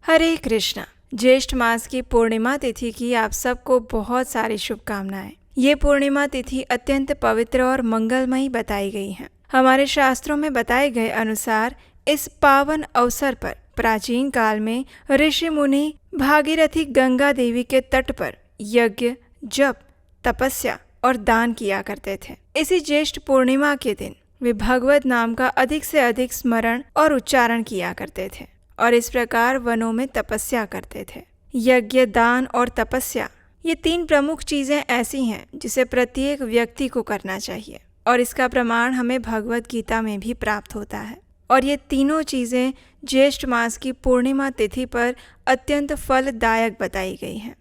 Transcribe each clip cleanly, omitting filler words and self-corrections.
हरे कृष्णा। ज्येष्ठ मास की पूर्णिमा तिथि की आप सबको बहुत सारी शुभकामनाएं। ये पूर्णिमा तिथि अत्यंत पवित्र और मंगलमयी बताई गई है। हमारे शास्त्रों में बताए गए अनुसार इस पावन अवसर पर प्राचीन काल में ऋषि मुनि भागीरथी गंगा देवी के तट पर यज्ञ, जप, तपस्या और दान किया करते थे। इसी ज्येष्ठ पूर्णिमा के दिन वे भगवत नाम का अधिक से अधिक स्मरण और उच्चारण किया करते थे और इस प्रकार वनों में तपस्या करते थे। यज्ञ, दान और तपस्या ये तीन प्रमुख चीजें ऐसी हैं जिसे प्रत्येक व्यक्ति को करना चाहिए और इसका प्रमाण हमें भगवत गीता में भी प्राप्त होता है। और ये तीनों चीजें ज्येष्ठ मास की पूर्णिमा तिथि पर अत्यंत फलदायक बताई गई हैं।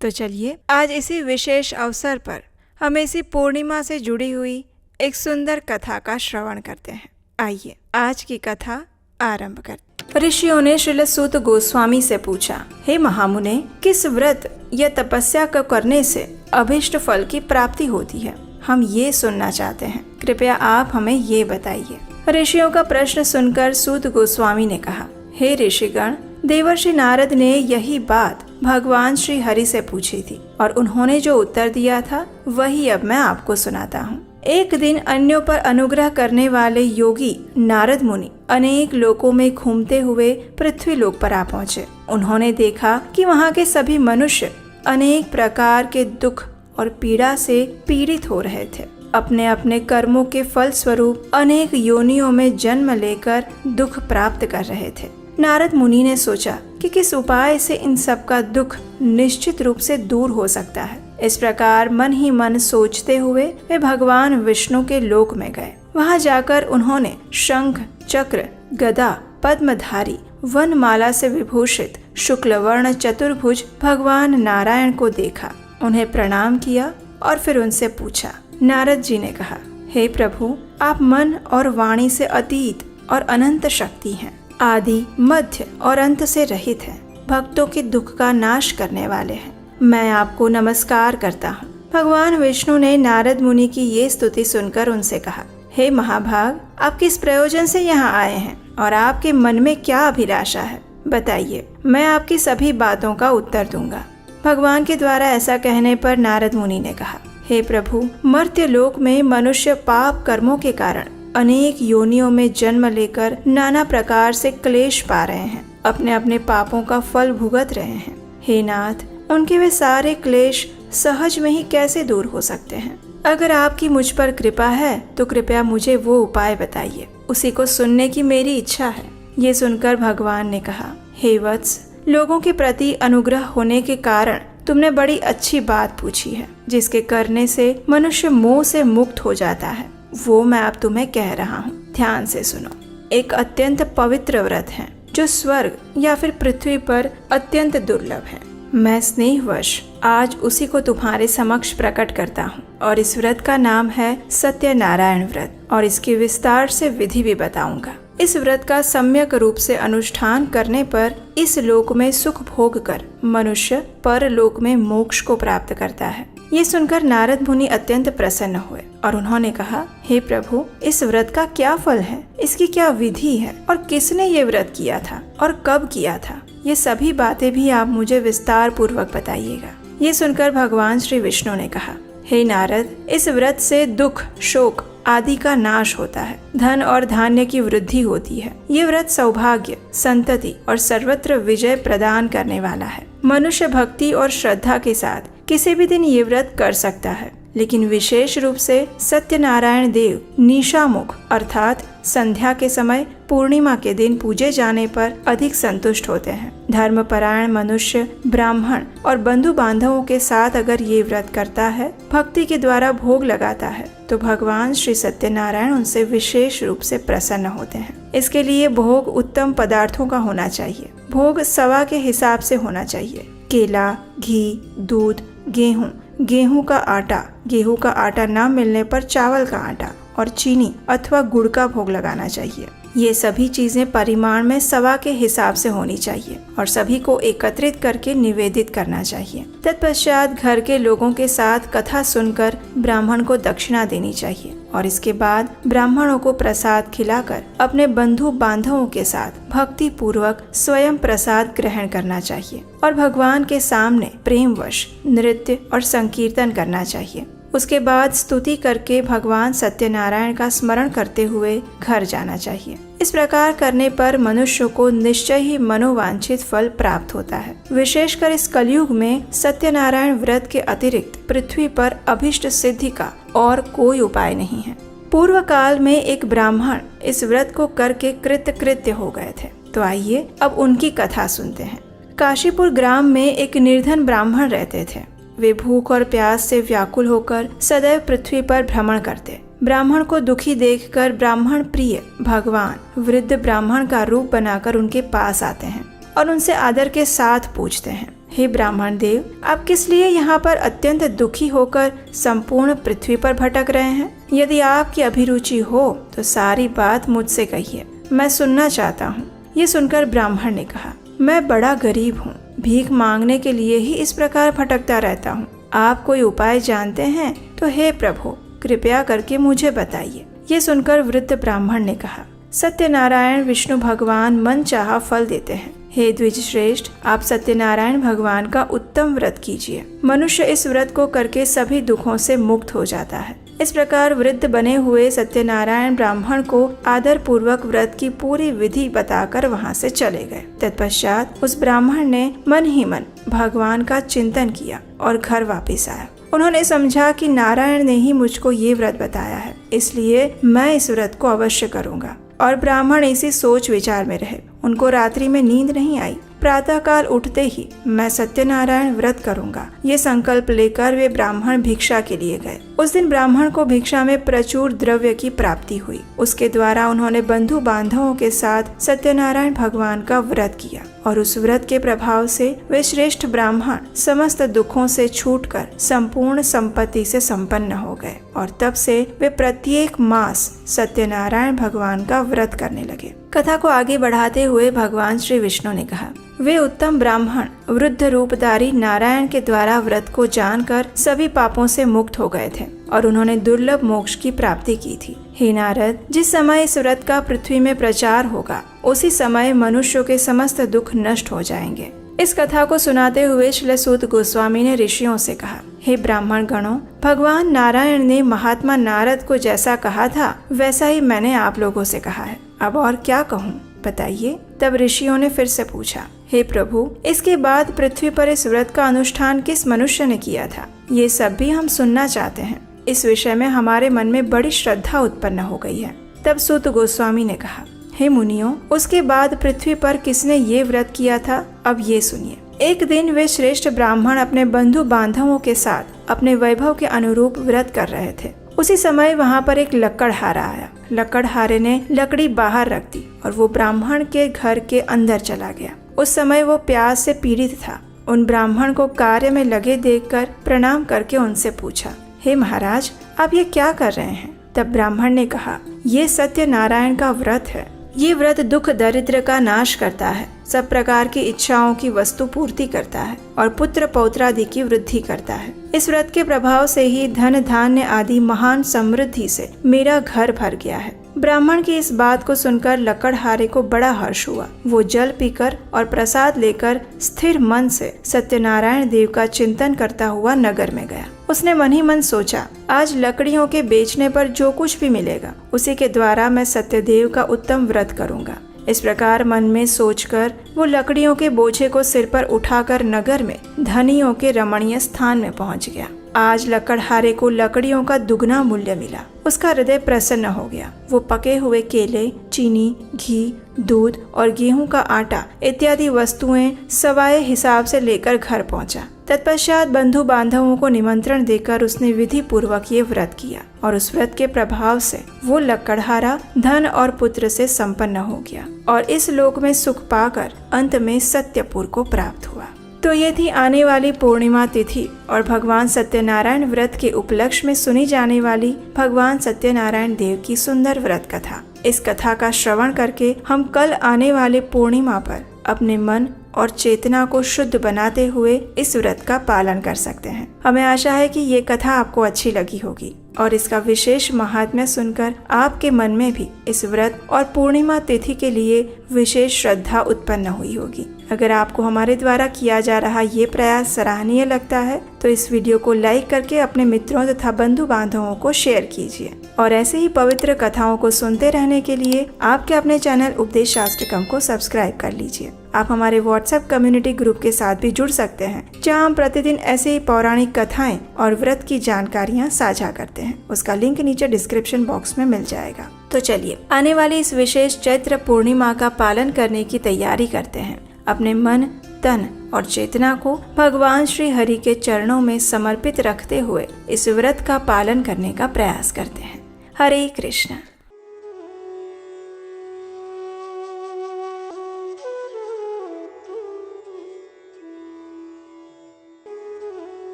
तो चलिए आज इसी विशेष अवसर पर हम इसी पूर्णिमा से जुड़ी हुई एक सुंदर कथा का श्रवण करते हैं। आइए आज की कथा आरंभ करते। ऋषियों ने श्रील सूत गोस्वामी से पूछा, हे महामुने, किस व्रत या तपस्या को करने से अभीष्ट फल की प्राप्ति होती है? हम ये सुनना चाहते हैं, कृपया आप हमें ये बताइए। ऋषियों का प्रश्न सुनकर सूत गोस्वामी ने कहा, हे ऋषिगण, देवर्षि नारद ने यही बात भगवान श्री हरि से पूछी थी और उन्होंने जो उत्तर दिया था वही अब मैं आपको सुनाता हूँ। एक दिन अन्यों पर अनुग्रह करने वाले योगी नारद मुनि अनेक लोकों में घूमते हुए पृथ्वी लोक पर आ पहुँचे। उन्होंने देखा कि वहाँ के सभी मनुष्य अनेक प्रकार के दुख और पीड़ा से पीड़ित हो रहे थे। अपने अपने कर्मों के फल स्वरूप अनेक योनियों में जन्म लेकर दुख प्राप्त कर रहे थे। नारद मुनि ने सोचा कि किस उपाय से इन सब का दुख निश्चित रूप से दूर हो सकता है। इस प्रकार मन ही मन सोचते हुए वे भगवान विष्णु के लोक में गए। वहां जाकर उन्होंने शंख, चक्र, गदा, पद्मधारी, वनमाला से विभूषित शुक्ल वर्ण चतुर्भुज भगवान नारायण को देखा, उन्हें प्रणाम किया और फिर उनसे पूछा। नारद जी ने कहा, हे प्रभु, आप मन और वाणी से अतीत और अनंत शक्ति हैं, आदि, मध्य और अंत से रहित हैं, भक्तों के दुख का नाश करने वाले हैं। मैं आपको नमस्कार करता हूँ। भगवान विष्णु ने नारद मुनि की ये स्तुति सुनकर उनसे कहा, हे महाभाग, आप किस प्रयोजन से यहाँ आए हैं और आपके मन में क्या अभिलाषा है? बताइए, मैं आपकी सभी बातों का उत्तर दूंगा। भगवान के द्वारा ऐसा कहने पर नारद मुनि ने कहा, हे प्रभु, मर्त्य लोक में मनुष्य पाप कर्मों के कारण अनेक योनियों में जन्म लेकर नाना प्रकार से क्लेश पा रहे हैं, अपने अपने पापों का फल भुगत रहे हैं। हे नाथ, उनके वे सारे क्लेश सहज में ही कैसे दूर हो सकते हैं? अगर आपकी मुझ पर कृपा है तो कृपया मुझे वो उपाय बताइए, उसी को सुनने की मेरी इच्छा है। ये सुनकर भगवान ने कहा, हे वत्स, लोगों के प्रति अनुग्रह होने के कारण तुमने बड़ी अच्छी बात पूछी है, जिसके करने से मनुष्य मोह से मुक्त हो जाता है। वो मैं अब तुम्हें कह रहा हूँ, ध्यान से सुनो। एक अत्यंत पवित्र व्रत है जो स्वर्ग या फिर पृथ्वी पर अत्यंत दुर्लभ है। मैं स्नेहवश आज उसी को तुम्हारे समक्ष प्रकट करता हूँ और इस व्रत का नाम है सत्यनारायण व्रत और इसकी विस्तार से विधि भी बताऊंगा। इस व्रत का सम्यक रूप से अनुष्ठान करने पर इस लोक में सुख भोग कर मनुष्य परलोक में मोक्ष को प्राप्त करता है। ये सुनकर नारद मुनि अत्यंत प्रसन्न हुए और उन्होंने कहा, हे प्रभु, इस व्रत का क्या फल है, इसकी क्या विधि है और किसने ये व्रत किया था और कब किया था? ये सभी बातें भी आप मुझे विस्तार पूर्वक बताइएगा। ये सुनकर भगवान श्री विष्णु ने कहा, हे नारद, इस व्रत से दुख, शोक आदि का नाश होता है, धन और धान्य की वृद्धि होती है। ये व्रत सौभाग्य, संतति और सर्वत्र विजय प्रदान करने वाला है। मनुष्य भक्ति और श्रद्धा के साथ किसी भी दिन ये व्रत कर सकता है, लेकिन विशेष रूप से सत्यनारायण देव निशामुख अर्थात संध्या के समय पूर्णिमा के दिन पूजे जाने पर अधिक संतुष्ट होते हैं। धर्मपरायण मनुष्य ब्राह्मण और बंधु बांधवों के साथ अगर ये व्रत करता है, भक्ति के द्वारा भोग लगाता है, तो भगवान श्री सत्यनारायण उनसे विशेष रूप से प्रसन्न होते हैं। इसके लिए भोग उत्तम पदार्थों का होना चाहिए। भोग सवा के हिसाब से होना चाहिए। केला, घी, दूध, गेहूं का आटा, गेहूं का आटा न मिलने पर चावल का आटा और चीनी अथवा गुड़ का भोग लगाना चाहिए। ये सभी चीजें परिमाण में सवा के हिसाब से होनी चाहिए और सभी को एकत्रित करके निवेदित करना चाहिए। तत्पश्चात घर के लोगों के साथ कथा सुनकर ब्राह्मण को दक्षिणा देनी चाहिए और इसके बाद ब्राह्मणों को प्रसाद खिलाकर अपने बंधु बांधवों के साथ भक्ति पूर्वक स्वयं प्रसाद ग्रहण करना चाहिए और भगवान के सामने प्रेमवश नृत्य और संकीर्तन करना चाहिए। उसके बाद स्तुति करके भगवान सत्यनारायण का स्मरण करते हुए घर जाना चाहिए। इस प्रकार करने पर मनुष्य को निश्चय ही मनोवांछित फल प्राप्त होता है। विशेषकर इस कलयुग में सत्यनारायण व्रत के अतिरिक्त पृथ्वी पर अभिष्ट सिद्धि का और कोई उपाय नहीं है। पूर्व काल में एक ब्राह्मण इस व्रत को करके कृतकृत्य हो गए थे। तो आइए अब उनकी कथा सुनते हैं। काशीपुर ग्राम में एक निर्धन ब्राह्मण रहते थे। वे भूख और प्यास से व्याकुल होकर सदैव पृथ्वी पर भ्रमण करते। ब्राह्मण को दुखी देखकर ब्राह्मण प्रिय भगवान वृद्ध ब्राह्मण का रूप बनाकर उनके पास आते हैं और उनसे आदर के साथ पूछते हैं, हे ब्राह्मण देव, आप किस लिए यहाँ पर अत्यंत दुखी होकर संपूर्ण पृथ्वी पर भटक रहे हैं? यदि आपकी अभिरुचि हो तो सारी बात मुझसे कहिए, मैं सुनना चाहता हूँ। ये सुनकर ब्राह्मण ने कहा, मैं बड़ा गरीब हूँ, भीख मांगने के लिए ही इस प्रकार भटकता रहता हूँ। आप कोई उपाय जानते हैं तो हे प्रभु कृपया करके मुझे बताइए। ये सुनकर वृद्ध ब्राह्मण ने कहा, सत्यनारायण विष्णु भगवान मन चाहा फल देते हैं। हे द्विज श्रेष्ठ, आप सत्यनारायण भगवान का उत्तम व्रत कीजिए। मनुष्य इस व्रत को करके सभी दुखों से मुक्त हो जाता है। इस प्रकार वृद्ध बने हुए सत्यनारायण ब्राह्मण को आदर पूर्वक व्रत की पूरी विधि बताकर वहां से चले गए। तत्पश्चात उस ब्राह्मण ने मन ही मन भगवान का चिंतन किया और घर वापस आया। उन्होंने समझा कि नारायण ने ही मुझको ये व्रत बताया है, इसलिए मैं इस व्रत को अवश्य करूँगा। और ब्राह्मण इसी सोच विचार में रहे। उनको रात्रि में नींद नहीं आई। प्रातः काल उठते ही मैं सत्यनारायण व्रत करूंगा, ये संकल्प लेकर वे ब्राह्मण भिक्षा के लिए गए। उस दिन ब्राह्मण को भिक्षा में प्रचुर द्रव्य की प्राप्ति हुई। उसके द्वारा उन्होंने बंधु बांधवों के साथ सत्यनारायण भगवान का व्रत किया और उस व्रत के प्रभाव से वे श्रेष्ठ ब्राह्मण समस्त दुखों से छूटकर संपूर्ण संपत्ति से संपन्न हो गए और तब से वे प्रत्येक मास सत्यनारायण भगवान का व्रत करने लगे। कथा को आगे बढ़ाते हुए भगवान श्री विष्णु ने कहा, वे उत्तम ब्राह्मण वृद्ध रूपधारी नारायण के द्वारा व्रत को जानकर सभी पापों से मुक्त हो गए थे और उन्होंने दुर्लभ मोक्ष की प्राप्ति की थी। हे नारद, जिस समय इस व्रत का पृथ्वी में प्रचार होगा उसी समय मनुष्यों के समस्त दुख नष्ट हो जाएंगे। इस कथा को सुनाते हुए श्री सूत गोस्वामी ने ऋषियों से कहा, हे ब्राह्मण गणों, भगवान नारायण ने महात्मा नारद को जैसा कहा था वैसा ही मैंने आप लोगों से कहा है। अब और क्या कहूँ, बताइए। तब ऋषियों ने फिर से पूछा, हे प्रभु, इसके बाद पृथ्वी पर इस व्रत का अनुष्ठान किस मनुष्य ने किया था? ये सब भी हम सुनना चाहते हैं। इस विषय में हमारे मन में बड़ी श्रद्धा उत्पन्न हो गई है। तब सूत गोस्वामी ने कहा, हे मुनियों, उसके बाद पृथ्वी पर किसने ये व्रत किया था, अब ये सुनिए। एक दिन वे श्रेष्ठ ब्राह्मण अपने बंधु बांधवों के साथ अपने वैभव के अनुरूप व्रत कर रहे थे। उसी समय वहाँ पर एक लकड़हारा आया। लकड़हारे ने लकड़ी बाहर रख दी और वो ब्राह्मण के घर के अंदर चला गया। उस समय वो प्यास से पीड़ित था। उन ब्राह्मण को कार्य में लगे देखकर प्रणाम करके उनसे पूछा, हे महाराज, आप ये क्या कर रहे हैं? तब ब्राह्मण ने कहा, ये सत्यनारायण का व्रत है। ये व्रत दुख दरिद्र का नाश करता है, सब प्रकार की इच्छाओं की वस्तु पूर्ति करता है और पुत्र पौत्रादि की वृद्धि करता है। इस व्रत के प्रभाव से ही धन धान्य आदि महान समृद्धि से मेरा घर भर गया है। ब्राह्मण की इस बात को सुनकर लकड़हारे को बड़ा हर्ष हुआ। वो जल पीकर और प्रसाद लेकर स्थिर मन से सत्यनारायण देव का चिंतन करता हुआ नगर में गया। उसने मन ही मन सोचा, आज लकड़ियों के बेचने पर जो कुछ भी मिलेगा उसी के द्वारा मैं सत्यदेव का उत्तम व्रत करूंगा। इस प्रकार मन में सोचकर वो लकड़ियों के बोझे को सिर पर उठाकर नगर में धनियों के रमणीय स्थान में पहुंच गया। आज लकड़हारे को लकड़ियों का दुगना मूल्य मिला। उसका हृदय प्रसन्न हो गया। वो पके हुए केले, चीनी, घी, दूध और गेहूं का आटा इत्यादि वस्तुएं सवाए हिसाब से लेकर घर पहुंचा। तत्पश्चात बंधु बांधवों को निमंत्रण देकर उसने विधि पूर्वक ये व्रत किया और उस व्रत के प्रभाव से वो लकड़हारा धन और पुत्र से संपन्न हो गया और इस लोक में सुख पाकर अंत में सत्यपुर को प्राप्त हुआ। तो ये थी आने वाली पूर्णिमा तिथि और भगवान सत्यनारायण व्रत के उपलक्ष्य में सुनी जाने वाली भगवान सत्यनारायण देव की सुंदर व्रत कथा। इस कथा का श्रवण करके हम कल आने वाले पूर्णिमा पर अपने मन और चेतना को शुद्ध बनाते हुए इस व्रत का पालन कर सकते हैं। हमें आशा है कि ये कथा आपको अच्छी लगी होगी। और इसका विशेष महात्म्य सुनकर आपके मन में भी इस व्रत और पूर्णिमा तिथि के लिए विशेष श्रद्धा उत्पन्न हुई होगी। अगर आपको हमारे द्वारा किया जा रहा ये प्रयास सराहनीय लगता है तो इस वीडियो को लाइक करके अपने मित्रों तथा बंधु बांधवों को शेयर कीजिए और ऐसे ही पवित्र कथाओं को सुनते रहने के लिए आपके अपने चैनल उपदेश शास्त्रकम को सब्सक्राइब कर लीजिए। आप हमारे व्हाट्सएप कम्युनिटी ग्रुप के साथ भी जुड़ सकते हैं, जहां हम प्रतिदिन ऐसे ही पौराणिक कथाएं और व्रत की जानकारियां साझा करते हैं। उसका लिंक नीचे डिस्क्रिप्शन बॉक्स में मिल जाएगा। तो चलिए आने वाली इस विशेष चैत्र पूर्णिमा का पालन करने की तैयारी करते हैं। अपने मन, तन और चेतना को भगवान श्री हरि के चरणों में समर्पित रखते हुए इस व्रत का पालन करने का प्रयास करते हैं। हरे कृष्ण।